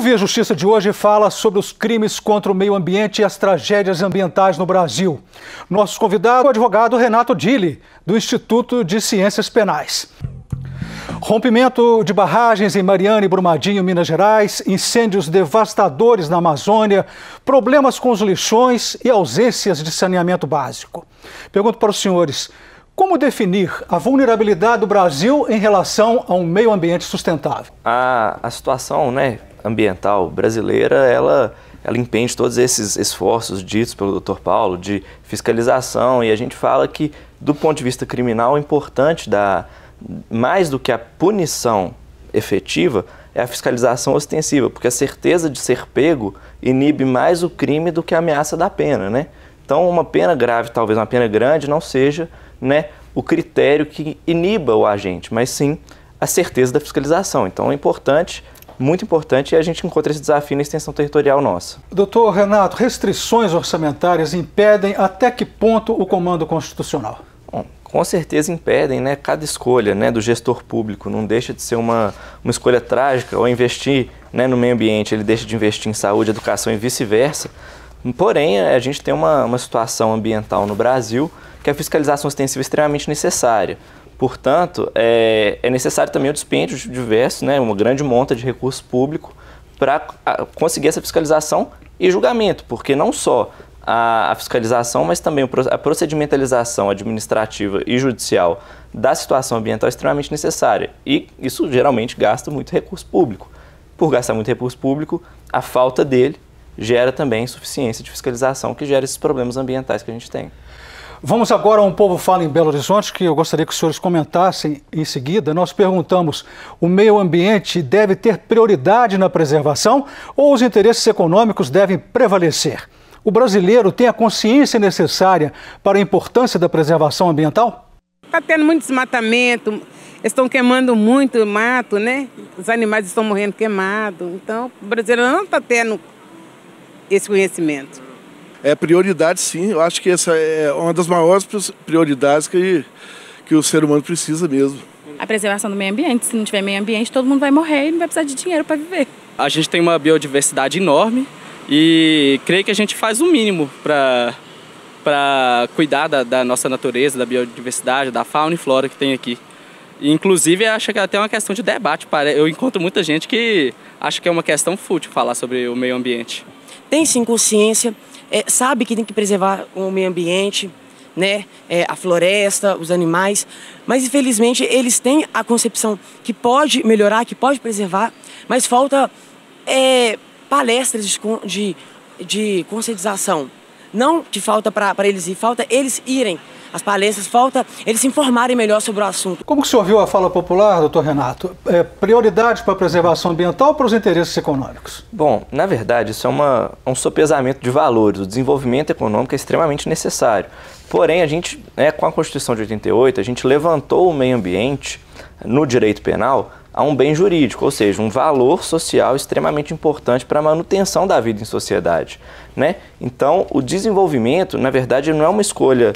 O Via Justiça de hoje fala sobre os crimes contra o meio ambiente e as tragédias ambientais no Brasil. Nosso convidado é o advogado Renato Dilli, do Instituto de Ciências Penais. Rompimento de barragens em Mariana e Brumadinho, Minas Gerais, incêndios devastadores na Amazônia, problemas com os lixões e ausências de saneamento básico. Pergunto para os senhores, como definir a vulnerabilidade do Brasil em relação a um meio ambiente sustentável? A situação, ambiental brasileira, ela impende todos esses esforços ditos pelo Dr. Paulo de fiscalização, e a gente fala que, do ponto de vista criminal, é importante mais do que a punição efetiva, é a fiscalização ostensiva, porque a certeza de ser pego inibe mais o crime do que a ameaça da pena, né? Então, uma pena grave, talvez uma pena grande, não seja, o critério que iniba o agente, mas sim a certeza da fiscalização. Então, é importante, muito importante, e a gente encontra esse desafio na extensão territorial nossa. Doutor Renato, restrições orçamentárias impedem até que ponto o comando constitucional? Bom, com certeza impedem, cada escolha do gestor público. Não deixa de ser uma escolha trágica, ou investir no meio ambiente, ele deixa de investir em saúde, educação e vice-versa. Porém, a gente tem uma situação ambiental no Brasil que a fiscalização ostensiva é extremamente necessária. Portanto, é necessário também o dispêndio diverso, uma grande monta de recurso público para conseguir essa fiscalização e julgamento, porque não só a fiscalização, mas também a procedimentalização administrativa e judicial da situação ambiental é extremamente necessária. E isso geralmente gasta muito recurso público. Por gastar muito recurso público, a falta dele gera também insuficiência de fiscalização, que gera esses problemas ambientais que a gente tem. Vamos agora a Um Povo Fala em Belo Horizonte, que eu gostaria que os senhores comentassem em seguida. Nós perguntamos, o meio ambiente deve ter prioridade na preservação ou os interesses econômicos devem prevalecer? O brasileiro tem a consciência necessária para a importância da preservação ambiental? Está tendo muito desmatamento, estão queimando muito mato, Os animais estão morrendo queimados. Então, o brasileiro não está tendo esse conhecimento. É prioridade, sim. Eu acho que essa é uma das maiores prioridades que o ser humano precisa mesmo. A preservação do meio ambiente. Se não tiver meio ambiente, todo mundo vai morrer e não vai precisar de dinheiro para viver. A gente tem uma biodiversidade enorme e creio que a gente faz o mínimo para cuidar da nossa natureza, da biodiversidade, da fauna e flora que tem aqui. E, inclusive, acho que é até uma questão de debate. Eu encontro muita gente que acha que é uma questão fútil falar sobre o meio ambiente. Tem sim consciência, sabe que tem que preservar o meio ambiente, a floresta, os animais, mas infelizmente eles têm a concepção que pode melhorar, que pode preservar, mas falta palestras de conscientização. Não que falta para eles ir, falta eles irem às palestras, falta eles se informarem melhor sobre o assunto. Como que o senhor viu a fala popular, doutor Renato? Prioridade para a preservação ambiental ou para os interesses econômicos? Bom, na verdade, isso é um sopesamento de valores. O desenvolvimento econômico é extremamente necessário. Porém, a gente, com a Constituição de 88, a gente levantou o meio ambiente no direito penal a um bem jurídico, ou seja, um valor social extremamente importante para a manutenção da vida em sociedade, Então, o desenvolvimento, na verdade, não é uma escolha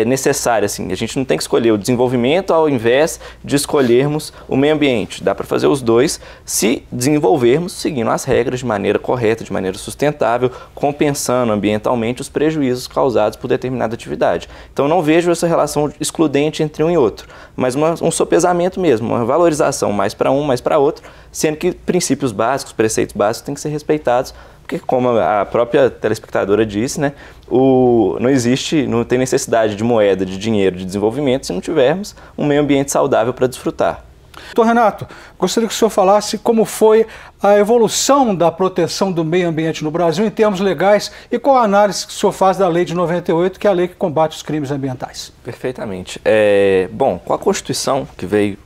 necessária, assim. A gente não tem que escolher o desenvolvimento ao invés de escolhermos o meio ambiente. Dá para fazer os dois se desenvolvermos seguindo as regras de maneira correta, de maneira sustentável, compensando ambientalmente os prejuízos causados por determinada atividade. Então, não vejo essa relação excludente entre um e outro, mas um sopesamento mesmo, uma valorização mais para um, mais para outro, sendo que princípios básicos, preceitos básicos têm que ser respeitados, porque, como a própria telespectadora disse, não tem necessidade de moeda, de dinheiro, de desenvolvimento se não tivermos um meio ambiente saudável para desfrutar. Doutor Renato, gostaria que o senhor falasse como foi a evolução da proteção do meio ambiente no Brasil em termos legais e qual a análise que o senhor faz da Lei de 98, que é a lei que combate os crimes ambientais. Perfeitamente. Bom, com a Constituição, que veio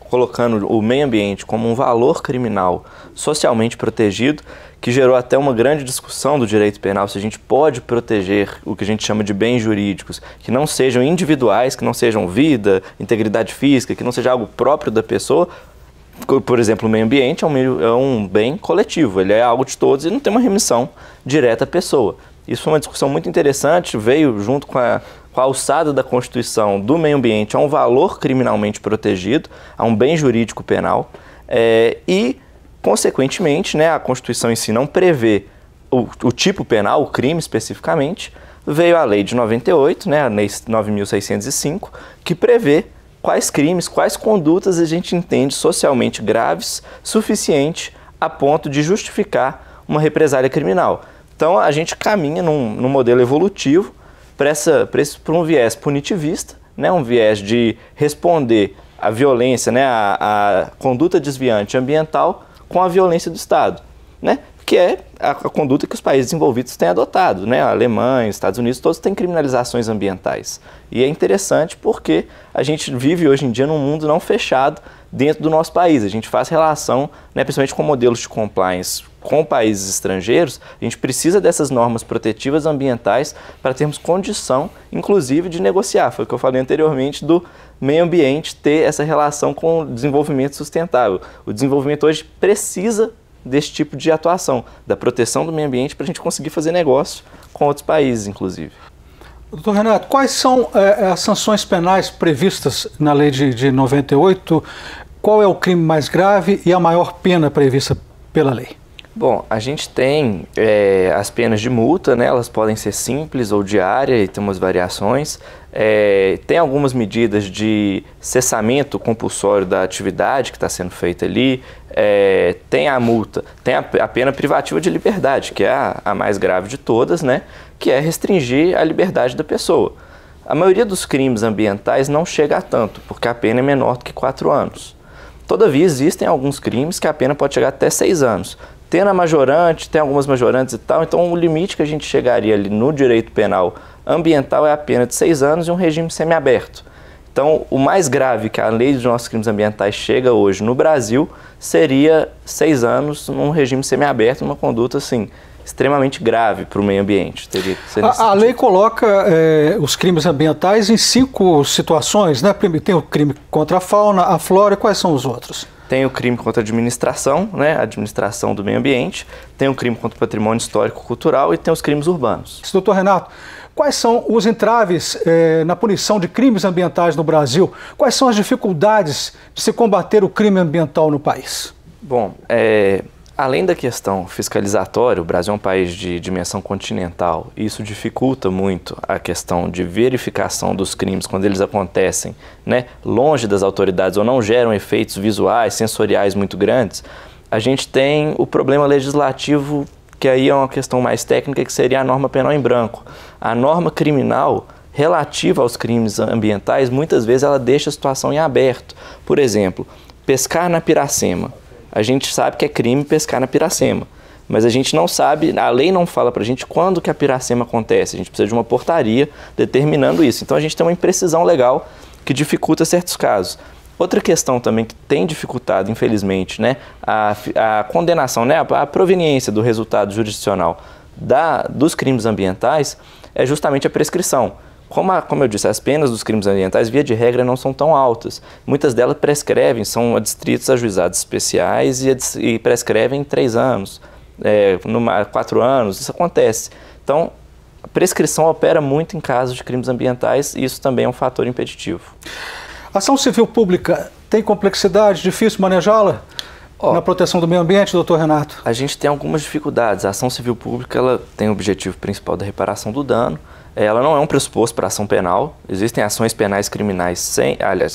colocando o meio ambiente como um valor criminal socialmente protegido, que gerou até uma grande discussão do direito penal, se a gente pode proteger o que a gente chama de bens jurídicos, que não sejam individuais, que não sejam vida, integridade física, que não seja algo próprio da pessoa. Por exemplo, o meio ambiente é um bem coletivo, ele é algo de todos e não tem uma remissão direta à pessoa. Isso foi uma discussão muito interessante, veio junto com a alçada da Constituição do meio ambiente a um valor criminalmente protegido, a um bem jurídico penal, e Consequentemente, né, a Constituição em si não prevê o tipo penal, o crime especificamente. Veio a lei de 98, né, a lei 9.605, que prevê quais crimes, quais condutas a gente entende socialmente graves, suficiente a ponto de justificar uma represália criminal. Então, a gente caminha num modelo evolutivo para um viés punitivista, né, um viés de responder à violência, né, a conduta desviante ambiental com a violência do Estado, né, que é a conduta que os países desenvolvidos têm adotado, né? A Alemanha, Estados Unidos, todos têm criminalizações ambientais. E é interessante porque a gente vive hoje em dia num mundo não fechado dentro do nosso país. A gente faz relação, né, principalmente com modelos de compliance com países estrangeiros, a gente precisa dessas normas protetivas ambientais para termos condição, inclusive, de negociar. Foi o que eu falei anteriormente do meio ambiente ter essa relação com o desenvolvimento sustentável. O desenvolvimento hoje precisa desse tipo de atuação, da proteção do meio ambiente, para a gente conseguir fazer negócio com outros países, inclusive. Doutor Renato, quais são as sanções penais previstas na lei de 98? Qual é o crime mais grave e a maior pena prevista pela lei? Bom, a gente tem as penas de multa, né? Elas podem ser simples ou diárias e tem umas variações. Tem algumas medidas de cessamento compulsório da atividade que está sendo feita ali. Tem a multa, tem a pena privativa de liberdade, que é a mais grave de todas, né? Que é restringir a liberdade da pessoa. A maioria dos crimes ambientais não chega a tanto, porque a pena é menor do que 4 anos. Todavia, existem alguns crimes que a pena pode chegar até 6 anos. Tem na majorante, tem algumas majorantes e tal, então o limite que a gente chegaria ali no direito penal ambiental é a pena de 6 anos e um regime semiaberto. Então, o mais grave que a lei dos nossos crimes ambientais chega hoje no Brasil seria 6 anos num regime semiaberto, uma conduta assim, extremamente grave para o meio ambiente. A lei coloca os crimes ambientais em 5 situações, né? Tem o crime contra a fauna, a flora, quais são os outros? Tem o crime contra a administração, né, a administração do meio ambiente, tem o crime contra o patrimônio histórico-cultural e tem os crimes urbanos. Doutor Renato, quais são os entraves na punição de crimes ambientais no Brasil? Quais são as dificuldades de se combater o crime ambiental no país? Bom, além da questão fiscalizatória, o Brasil é um país de dimensão continental e isso dificulta muito a questão de verificação dos crimes quando eles acontecem, né, longe das autoridades ou não geram efeitos visuais, sensoriais muito grandes. A gente tem o problema legislativo, que aí é uma questão mais técnica, que seria a norma penal em branco. A norma criminal relativa aos crimes ambientais, muitas vezes ela deixa a situação em aberto. Por exemplo, pescar na Piracema. A gente sabe que é crime pescar na Piracema, mas a gente não sabe, a lei não fala pra gente quando que a Piracema acontece, a gente precisa de uma portaria determinando isso. Então a gente tem uma imprecisão legal que dificulta certos casos. Outra questão também que tem dificultado, infelizmente, né, a condenação, né, a proveniência do resultado jurisdicional dos crimes ambientais é justamente a prescrição. Como eu disse, as penas dos crimes ambientais, via de regra, não são tão altas. Muitas delas prescrevem, são adstritos a juizados especiais e prescrevem em 3 anos, 4 anos, isso acontece. Então, a prescrição opera muito em casos de crimes ambientais e isso também é um fator impeditivo. A ação civil pública tem complexidade, difícil manejá-la na proteção do meio ambiente, doutor Renato? A gente tem algumas dificuldades. A ação civil pública ela tem o objetivo principal da reparação do dano. Ela não é um pressuposto para ação penal. Existem ações penais criminais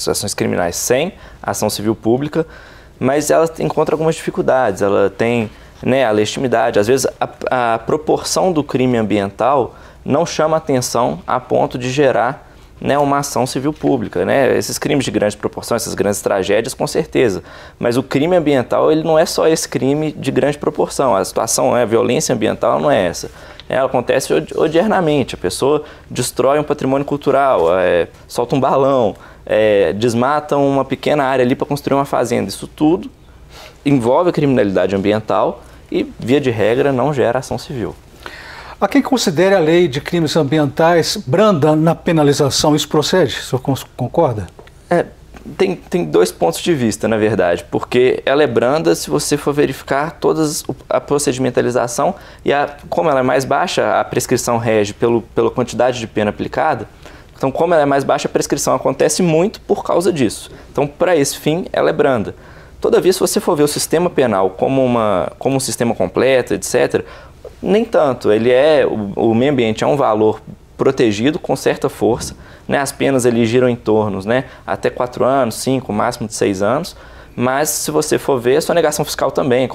ações criminais sem ação civil pública, mas ela encontra algumas dificuldades. Ela tem, né, a legitimidade. Às vezes a proporção do crime ambiental não chama atenção a ponto de gerar, né, uma ação civil pública, né? Esses crimes de grande proporção, essas grandes tragédias, com certeza. Mas o crime ambiental, ele não é só esse crime de grande proporção. A situação, a violência ambiental não é essa. Ela acontece odiernamente. A pessoa destrói um patrimônio cultural, solta um balão, desmata uma pequena área ali para construir uma fazenda. Isso tudo envolve a criminalidade ambiental e, via de regra, não gera ação civil. Há quem considere a lei de crimes ambientais branda na penalização. Isso procede? O senhor concorda? Tem 2 pontos de vista, na verdade, porque ela é branda se você for verificar a procedimentalização e como ela é mais baixa, a prescrição rege pela quantidade de pena aplicada. Então, como ela é mais baixa, a prescrição acontece muito por causa disso. Então, para esse fim, ela é branda. Todavia, se você for ver o sistema penal como um sistema completo, etc., nem tanto. O meio ambiente é um valor protegido com certa força, né? As penas ali giram em torno, né, até 4 anos, 5, máximo de 6 anos, mas se você for ver, a sonegação fiscal também,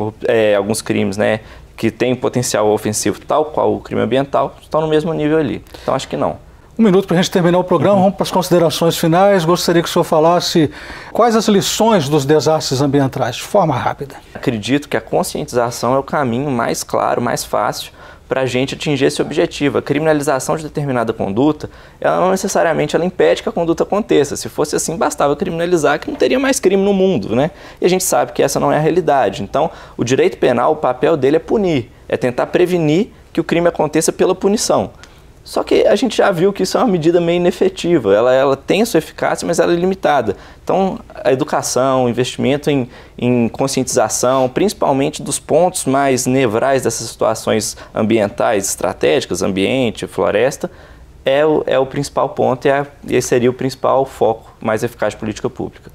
alguns crimes, né, que têm potencial ofensivo, tal qual o crime ambiental, estão no mesmo nível ali. Então, acho que não. 1 minuto para a gente terminar o programa, vamos para as considerações finais. Gostaria que o senhor falasse quais as lições dos desastres ambientais, de forma rápida. Acredito que a conscientização é o caminho mais claro, mais fácil para a gente atingir esse objetivo. A criminalização de determinada conduta, ela não necessariamente impede que a conduta aconteça. Se fosse assim, bastava criminalizar, que não teria mais crime no mundo, né? E a gente sabe que essa não é a realidade. Então, o direito penal, o papel dele é punir, é tentar prevenir que o crime aconteça pela punição. Só que a gente já viu que isso é uma medida meio inefetiva, ela tem a sua eficácia, mas ela é limitada. Então, a educação, o investimento em conscientização, principalmente dos pontos mais nevrais dessas situações ambientais estratégicas, ambiente, floresta, é o principal ponto e esse seria o principal foco mais eficaz de política pública.